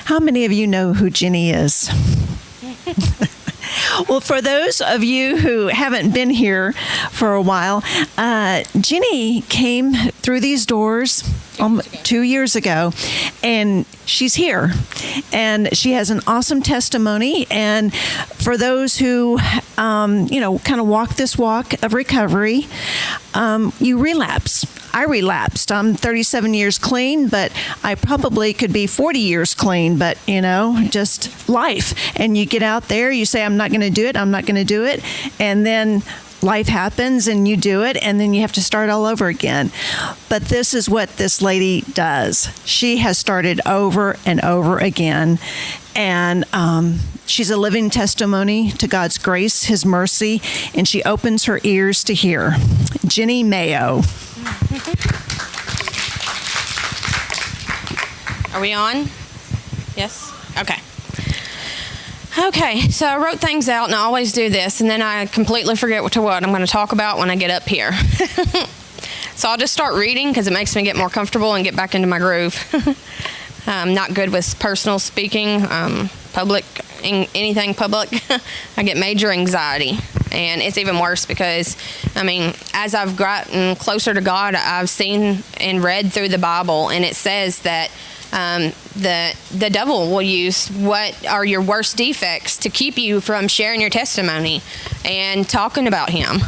How many of you know who Jenny is? Well, for those of you who haven't been here for a while, Jenny came through these doors 2 years ago, and she's here. And she has an awesome testimony. And for those who, kind of walk this walk of recovery, you relapse. I relapsed. I'm 37 years clean, but I probably could be 40 years clean, but, just life. And you get out there, you say, I'm not going to do it, I'm not going to do it. And then life happens and you do it, and then you have to start all over again. But this is what this lady does. She has started over and over again. And she's a living testimony to God's grace, His mercy, and she opens her ears to hear. Jenny Mayo. Are we on? Yes? Okay, so I wrote things out, and I always do this, and then I completely forget what I'm going to talk about when I get up here. So I'll just start reading because it makes me get more comfortable and get back into my groove. I'm not good with personal speaking, anything public. I get major anxiety. And it's even worse because, as I've gotten closer to God, I've seen and read through the Bible, and it says that the devil will use what are your worst defects to keep you from sharing your testimony and talking about Him.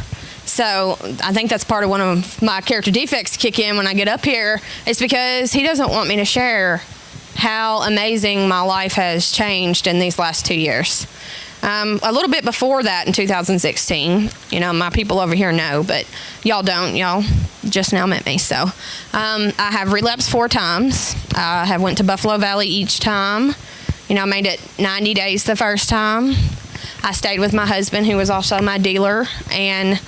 So I think that's part of one of my character defects kick in when I get up here. It's because He doesn't want me to share how amazing my life has changed in these last 2 years. A little bit before that, in 2016, my people over here know, but y'all don't. Y'all just now met me. So I have relapsed 4 times. I have went to Buffalo Valley each time. I made it 90 days the first time. I stayed with my husband, who was also my dealer, and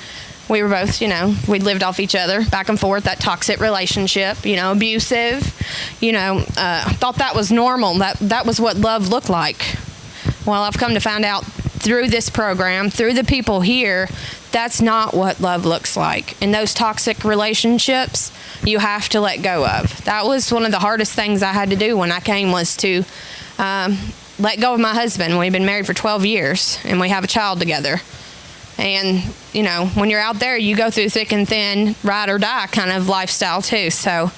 we were both, we lived off each other, back and forth, that toxic relationship, abusive. Thought that was normal. That was what love looked like. Well, I've come to find out through this program, through the people here, that's not what love looks like. And those toxic relationships, you have to let go of. That was one of the hardest things I had to do when I came, was to let go of my husband. We've been married for 12 years, and we have a child together. And, when you're out there, you go through thick and thin, ride or die kind of lifestyle too. So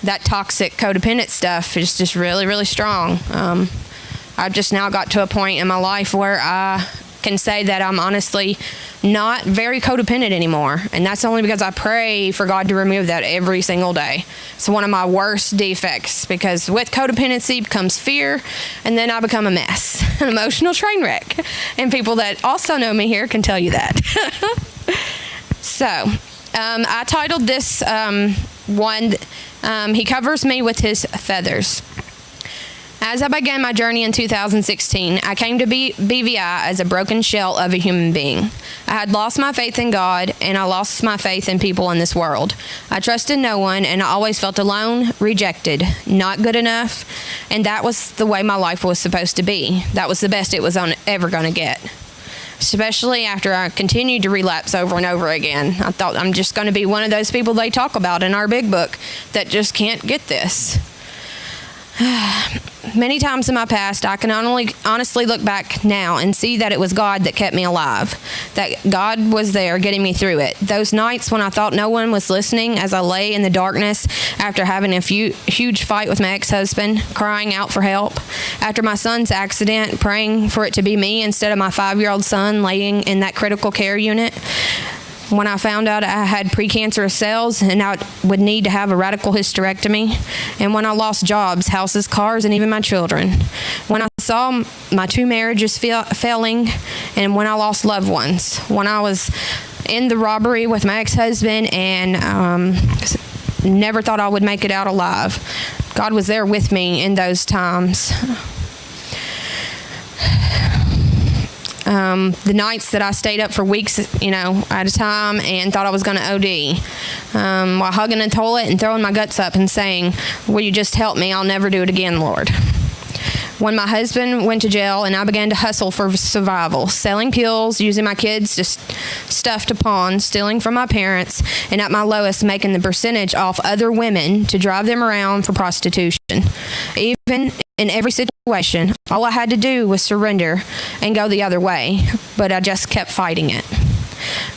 that toxic codependent stuff is just really, really strong. I've just now got to a point in my life where I can say that I'm honestly not very codependent anymore. And that's only because I pray for God to remove that every single day. It's one of my worst defects, because with codependency comes fear, and then I become a mess, an emotional train wreck. And people that also know me here can tell you that. So I titled this one, He Covers Me with His Feathers. As I began my journey in 2016, I came to BVI as a broken shell of a human being. I had lost my faith in God, and I lost my faith in people in this world. I trusted no one, and I always felt alone, rejected, not good enough, and that was the way my life was supposed to be. That was the best it was ever going to get. Especially after I continued to relapse over and over again. I thought I'm just going to be one of those people they talk about in our big book that just can't get this. Many times in my past, I can honestly look back now and see that it was God that kept me alive, that God was there getting me through it. Those nights when I thought no one was listening, as I lay in the darkness after having a huge fight with my ex-husband, crying out for help. After my son's accident, praying for it to be me instead of my 5-year-old son laying in that critical care unit. When I found out I had precancerous cells and I would need to have a radical hysterectomy. And when I lost jobs, houses, cars, and even my children. When I saw my 2 marriages failing, and when I lost loved ones. When I was in the robbery with my ex-husband and never thought I would make it out alive. God was there with me in those times. The nights that I stayed up for weeks, at a time and thought I was going to OD, while hugging the toilet and throwing my guts up and saying, will you just help me? I'll never do it again, Lord. When my husband went to jail and I began to hustle for survival, selling pills, using my kids to stuff to pawn, stealing from my parents, and at my lowest, making the percentage off other women to drive them around for prostitution. Even in every situation. All I had to do was surrender and go the other way, but I just kept fighting it.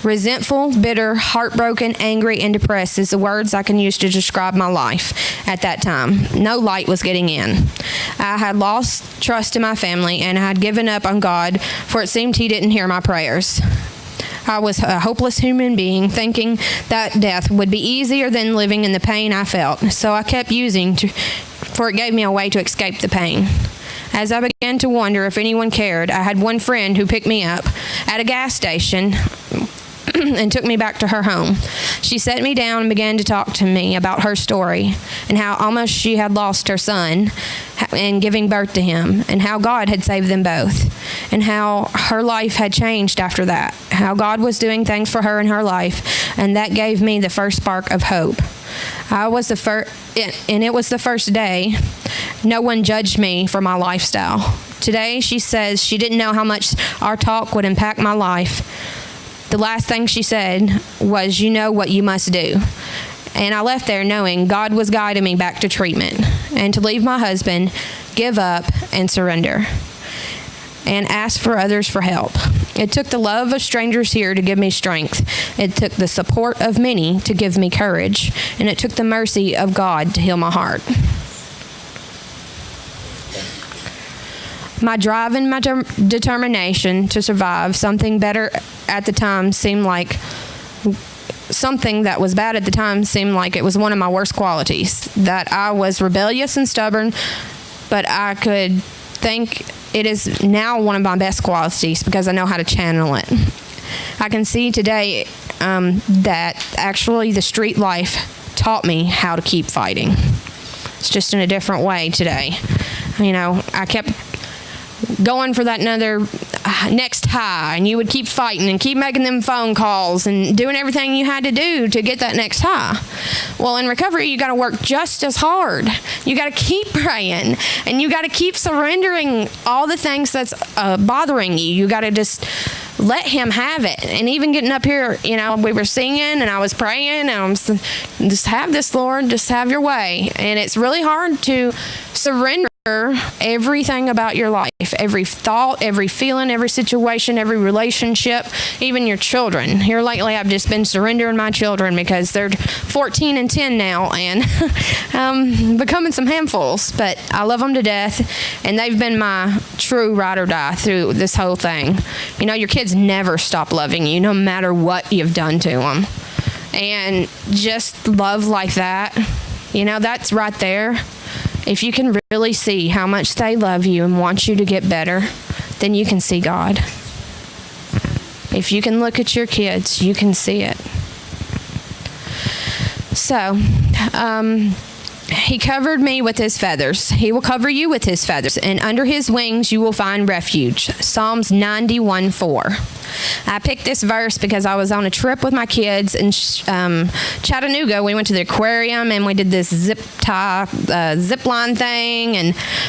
Resentful, bitter, heartbroken, angry, and depressed is the words I can use to describe my life at that time. No light was getting in. I had lost trust in my family, and I had given up on God, for it seemed He didn't hear my prayers. I was a hopeless human being, thinking that death would be easier than living in the pain I felt. So I kept using, for it gave me a way to escape the pain. As I began to wonder if anyone cared, I had one friend who picked me up at a gas station and took me back to her home. She sat me down and began to talk to me about her story and how almost she had lost her son in giving birth to him, and how God had saved them both, and how her life had changed after that, how God was doing things for her in her life, and that gave me the first spark of hope. It was the first day. No one judged me for my lifestyle. Today, she says she didn't know how much our talk would impact my life. The last thing she said was, "You know what you must do." And I left there knowing God was guiding me back to treatment and to leave my husband, give up, and surrender, and ask for others for help. It took the love of strangers here to give me strength. It took the support of many to give me courage. And it took the mercy of God to heal my heart. My drive and my determination to survive something better at the time seemed like something that was bad at the time seemed like it was one of my worst qualities. That I was rebellious and stubborn, but I could think it is now one of my best qualities because I know how to channel it. I can see today that actually the street life taught me how to keep fighting. It's just in a different way today. You know, I kept going for that next high, and you would keep fighting and keep making them phone calls and doing everything you had to do to get that next high. Well, in recovery, you got to work just as hard. You got to keep praying, and you got to keep surrendering all the things that's bothering you. You got to just let Him have it. And even getting up here, you know, we were singing and I was praying, and I was just have this, Lord, just have your way. And it's really hard to surrender everything about your life, every thought, every feeling, every situation, every relationship, even your children. Here lately, I've just been surrendering my children because they're 14 and 10 now, and becoming some handfuls. But I love them to death, and they've been my true ride or die through this whole thing. You know, your kids never stop loving you, no matter what you've done to them. And just love like that, you know, that's right there. If you can really see how much they love you and want you to get better, then you can see God. If you can look at your kids, you can see it. So, He covered me with His feathers. He will cover you with His feathers, and under His wings you will find refuge. Psalms 91:4. I picked this verse because I was on a trip with my kids in Chattanooga. We went to the aquarium and we did this zip line thing,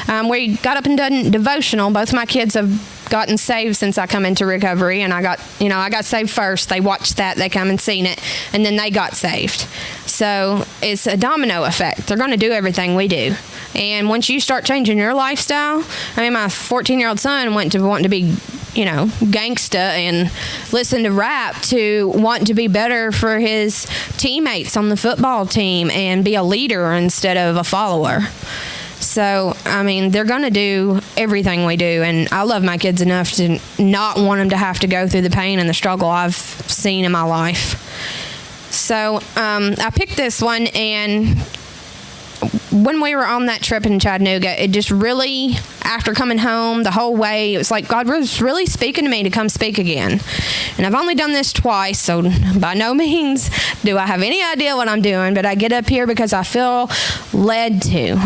and we got up and done devotional. Both my kids have gotten saved since I come into recovery, and I got saved first. They watched that, they come and seen it, and then they got saved. So it's a domino effect. They're going to do everything we do. And once you start changing your lifestyle, I mean, my 14-year-old son went to wanting to be, you know, gangsta and listen to rap to want to be better for his teammates on the football team and be a leader instead of a follower. So, I mean, they're going to do everything we do, and I love my kids enough to not want them to have to go through the pain and the struggle I've seen in my life. So, I picked this one, and when we were on that trip in Chattanooga, it just really, after coming home the whole way, it was like God was really speaking to me to come speak again. And I've only done this twice, so by no means do I have any idea what I'm doing, but I get up here because I feel led to.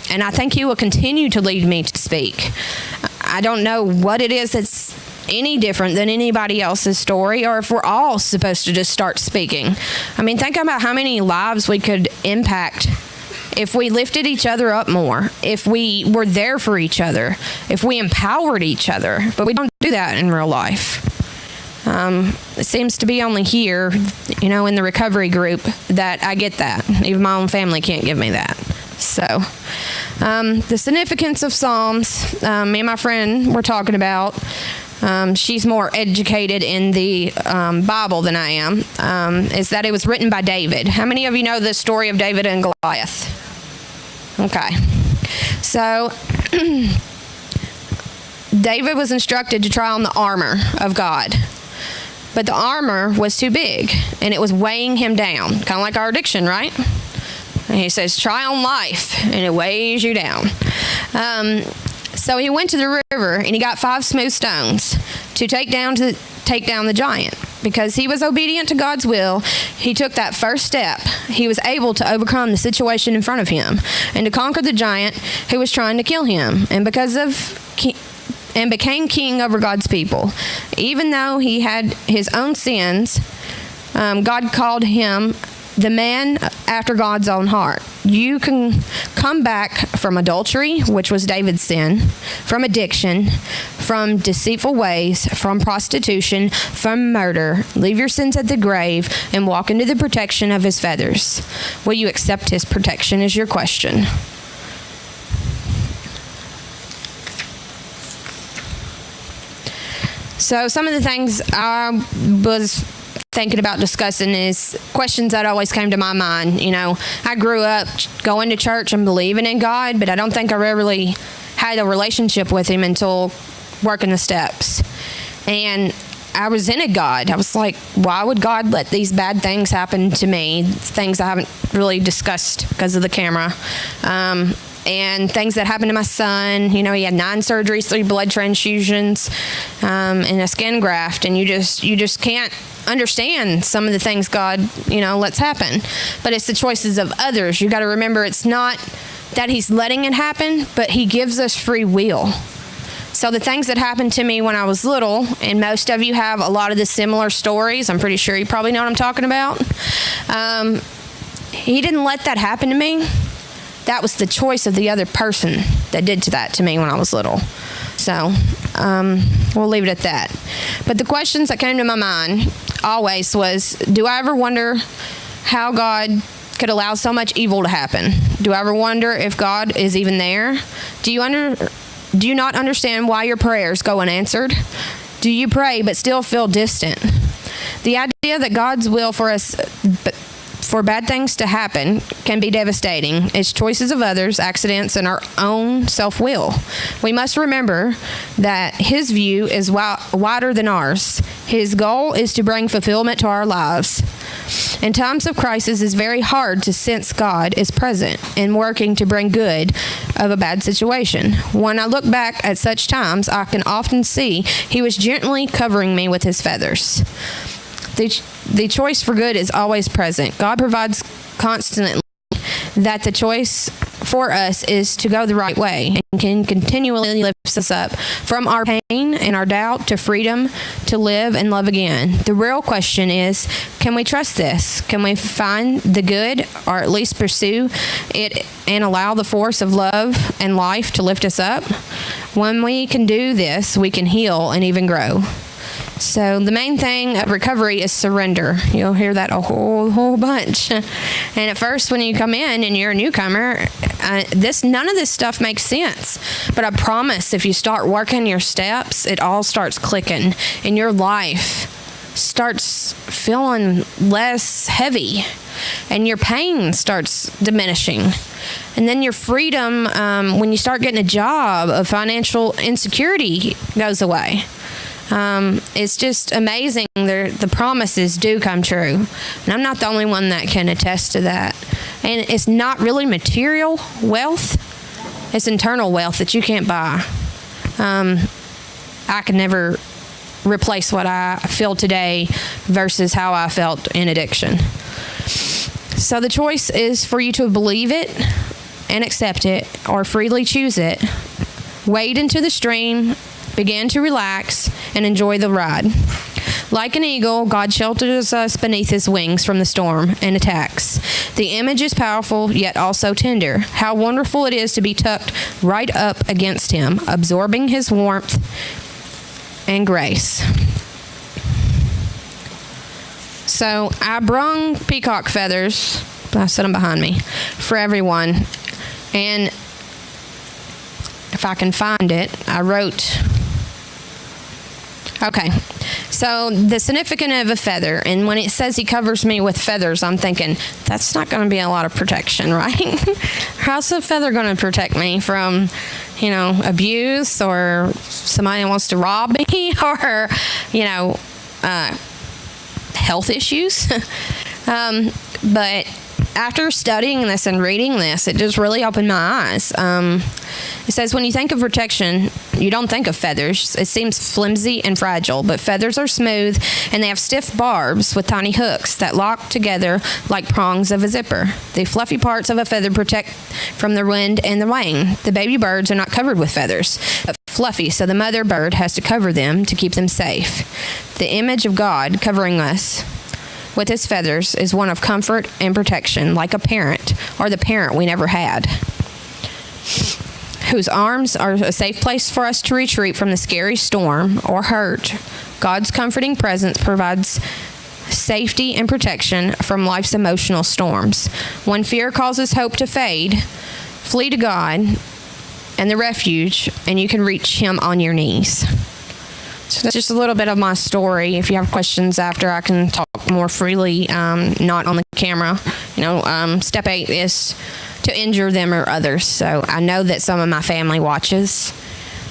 And I think He will continue to lead me to speak. I don't know what it is that's any different than anybody else's story, or if we're all supposed to just start speaking. I mean, think about how many lives we could impact if we lifted each other up more, if we were there for each other, if we empowered each other. But we don't do that in real life. It seems to be only here, you know, in the recovery group that I get that. Even my own family can't give me that. So, The significance of Psalms, me and my friend were talking about. She's more educated in the Bible than I am, is that it was written by David. How many of you know the story of David and Goliath? Okay. So, David was instructed to try on the armor of God. But the armor was too big, and it was weighing him down, kind of like our addiction, right? And he says, try on life, and it weighs you down. So he went to the river, and he got 5 smooth stones to take down the giant. Because he was obedient to God's will, he took that first step. He was able to overcome the situation in front of him and to conquer the giant who was trying to kill him. And became king over God's people. Even though he had his own sins, God called him the man after God's own heart. You can come back from adultery, which was David's sin, from addiction, from deceitful ways, from prostitution, from murder. Leave your sins at the grave and walk into the protection of his feathers. Will you accept his protection is your question. So some of the things I was thinking about discussing is questions that always came to my mind. You know, I grew up going to church and believing in God, but I don't think I really had a relationship with him until working the steps. And I resented God. I was like, why would God let these bad things happen to me? Things I haven't really discussed because of the camera. And things that happened to my son. You know, he had 9 surgeries, 3 blood transfusions, and a skin graft. And you just can't understand some of the things God, lets happen. But it's the choices of others. You got to remember, it's not that he's letting it happen, but he gives us free will. So the things that happened to me when I was little, and most of you have a lot of the similar stories. I'm pretty sure you probably know what I'm talking about. He didn't let that happen to me. That was the choice of the other person that did that to me when I was little. So we'll leave it at that. But the questions that came to my mind always was, do I ever wonder how God could allow so much evil to happen? Do I ever wonder if God is even there? Do you not understand why your prayers go unanswered? Do you pray but still feel distant? The idea that God's will for us, for bad things to happen, can be devastating. It's choices of others, accidents, and our own self-will. We must remember that his view is wider than ours. His goal is to bring fulfillment to our lives. In times of crisis, it's very hard to sense God is present and working to bring good of a bad situation. When I look back at such times, I can often see he was gently covering me with his feathers. The choice for good is always present. God provides constantly that the choice for us is to go the right way and can continually lift us up from our pain and our doubt to freedom to live and love again. The real question is, can we trust this? Can we find the good, or at least pursue it and allow the force of love and life to lift us up? When we can do this, we can heal and even grow. So the main thing of recovery is surrender. You'll hear that a whole bunch. And at first, when you come in and you're a newcomer, none of this stuff makes sense. But I promise, if you start working your steps, it all starts clicking, and your life starts feeling less heavy, and your pain starts diminishing. And then your freedom, when you start getting a job, of financial insecurity goes away. It's just amazing. The promises do come true. And I'm not the only one that can attest to that. And it's not really material wealth. It's internal wealth that you can't buy. I can never replace what I feel today versus how I felt in addiction. So the choice is for you to believe it and accept it, or freely choose it. Wade into the stream, begin to relax, and enjoy the ride. Like an eagle, God shelters us beneath his wings from the storm and attacks. The image is powerful, yet also tender. How wonderful it is to be tucked right up against him, absorbing his warmth and grace. So I brung peacock feathers, I set them behind me, for everyone. And if I can find it, I wrote. Okay, so the significance of a feather, and when it says he covers me with feathers, I'm thinking, that's not going to be a lot of protection, right? How's a feather going to protect me from, abuse, or somebody wants to rob me, or, health issues? But after studying this and reading this, it just really opened my eyes. It says, when you think of protection, you don't think of feathers. It seems flimsy and fragile, but feathers are smooth, and they have stiff barbs with tiny hooks that lock together like prongs of a zipper. The fluffy parts of a feather protect from the wind and the rain. The baby birds are not covered with feathers, but fluffy, so the mother bird has to cover them to keep them safe. The image of God covering us with his feathers is one of comfort and protection, like a parent, or the parent we never had, whose arms are a safe place for us to retreat from the scary storm or hurt. God's comforting presence provides safety and protection from life's emotional storms. When fear causes hope to fade, flee to God and the refuge, and you can reach him on your knees. So that's just a little bit of my story. If you have questions after, I can talk more freely, not on the camera. Step 8 is to injure them or others. So I know that some of my family watches,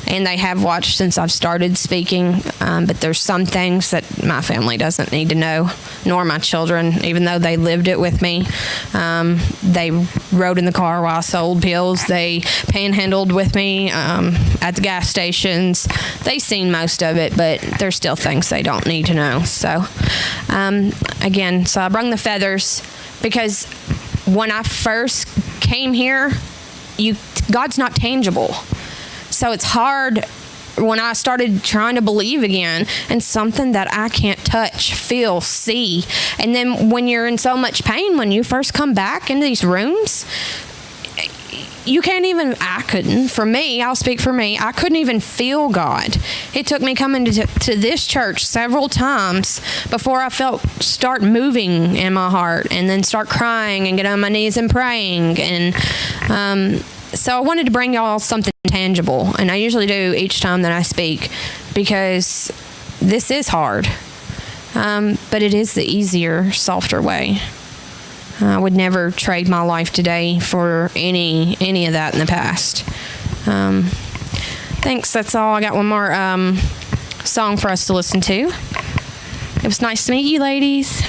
and they have watched since I've started speaking, but there's some things that my family doesn't need to know, nor my children, even though they lived it with me. They rode in the car while I sold pills. They panhandled with me at the gas stations. They've seen most of it, but there's still things they don't need to know. So, so I brung the feathers because when I first came here, God's not tangible. So it's hard when I started trying to believe again in something that I can't touch, feel, see. And then when you're in so much pain, when you first come back into these rooms, you can't even, I'll speak for me, I couldn't even feel God. It took me coming to this church several times before I start moving in my heart, and then start crying and get on my knees and praying. And so I wanted to bring y'all something tangible, and I usually do each time that I speak, because this is hard, but it is the easier, softer way. I would never trade my life today for any of that in the past. Thanks, that's all. I got one more song for us to listen to. It was nice to meet you, ladies.